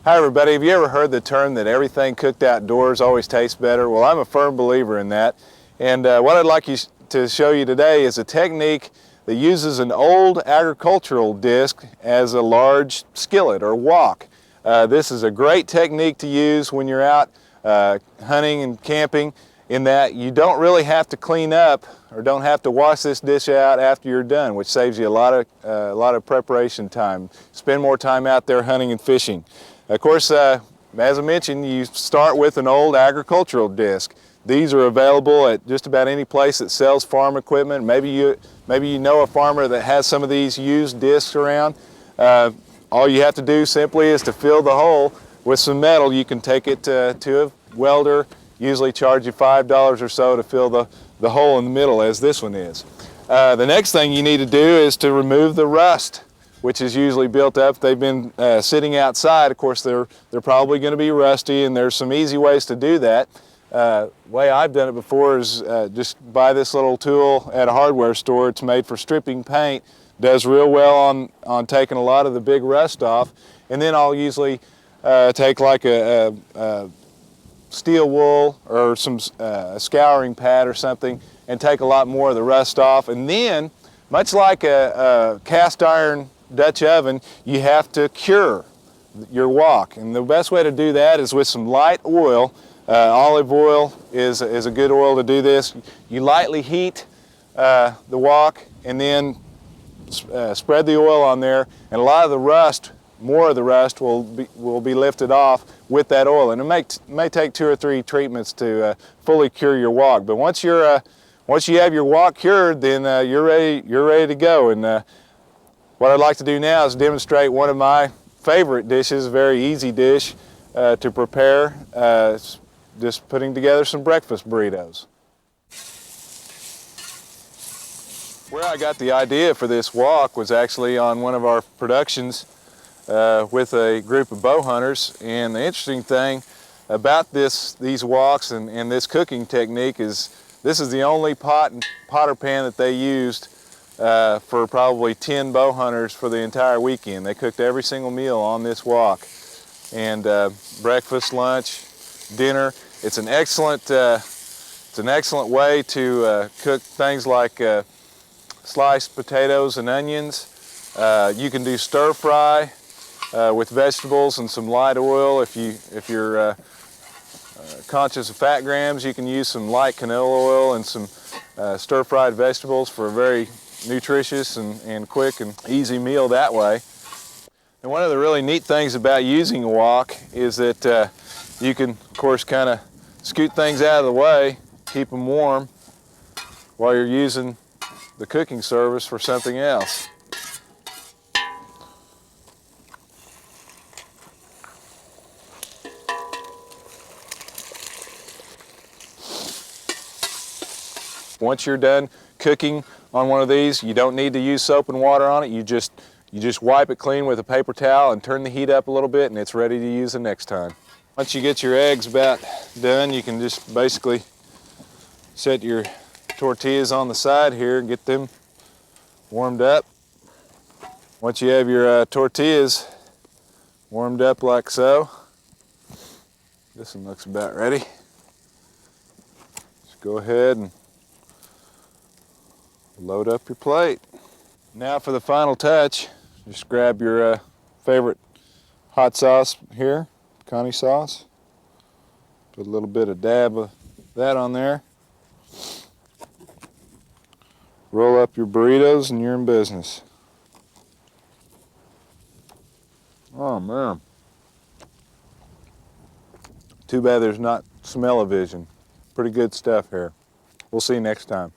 Hi everybody, have you ever heard the term that everything cooked outdoors always tastes better? Well, I'm a firm believer in that. And what I'd like to show you today is a technique that uses an old agricultural disc as a large skillet or wok. This is a great technique to use when you're out hunting and camping, in that you don't really have to clean up or don't have to wash this dish out after you're done, which saves you a lot of preparation time. Spend more time out there hunting and fishing. Of course, as I mentioned, you start with an old agricultural disc. These are available at just about any place that sells farm equipment. Maybe you know a farmer that has some of these used discs around. All you have to do simply is to fill the hole with some metal. You can take it to a welder, usually charge you $5 or so to fill the hole in the middle, as this one is. The next thing you need to do is to remove the rust, which is usually built up. They've been sitting outside. Of course, they're probably going to be rusty, and there's some easy ways to do that. Way I've done it before is just buy this little tool at a hardware store. It's made for stripping paint. Does real well on taking a lot of the big rust off. And then I'll usually take like a steel wool or some scouring pad or something and take a lot more of the rust off. And then, much like a cast iron Dutch oven, you have to cure your wok, and the best way to do that is with some light oil. Olive oil is a good oil to do this. You lightly heat the wok and then spread the oil on there, and a lot of the rust, more of the rust, will be lifted off with that oil. And it may take 2 or 3 treatments to fully cure your wok. But once you have your wok cured, then you're ready to go. And what I'd like to do now is demonstrate one of my favorite dishes, a very easy dish to prepare, just putting together some breakfast burritos. Where I got the idea for this wok was actually on one of our productions with a group of bow hunters. And the interesting thing about these woks and this cooking technique is this is the only pot and potter pan that they used for probably 10 bow hunters for the entire weekend. They cooked every single meal on this wok, and breakfast, lunch, dinner. It's an excellent way to cook things like sliced potatoes and onions. You can do stir fry with vegetables and some light oil. If you're conscious of fat grams, you can use some light canola oil and some stir-fried vegetables for a very nutritious and quick and easy meal that way. And one of the really neat things about using a wok is that you can, of course, kind of scoot things out of the way, keep them warm while you're using the cooking service for something else. Once you're done cooking on one of these, you don't need to use soap and water on it. You just wipe it clean with a paper towel and turn the heat up a little bit, and it's ready to use the next time. Once you get your eggs about done, you can just basically set your tortillas on the side here and get them warmed up. Once you have your tortillas warmed up like so, this one looks about ready. Just go ahead and load up your plate. Now for the final touch, just grab your favorite hot sauce here, Connie sauce. Put a little bit of dab of that on there. Roll up your burritos and you're in business. Oh man. Too bad there's not smell-o-vision. Pretty good stuff here. We'll see you next time.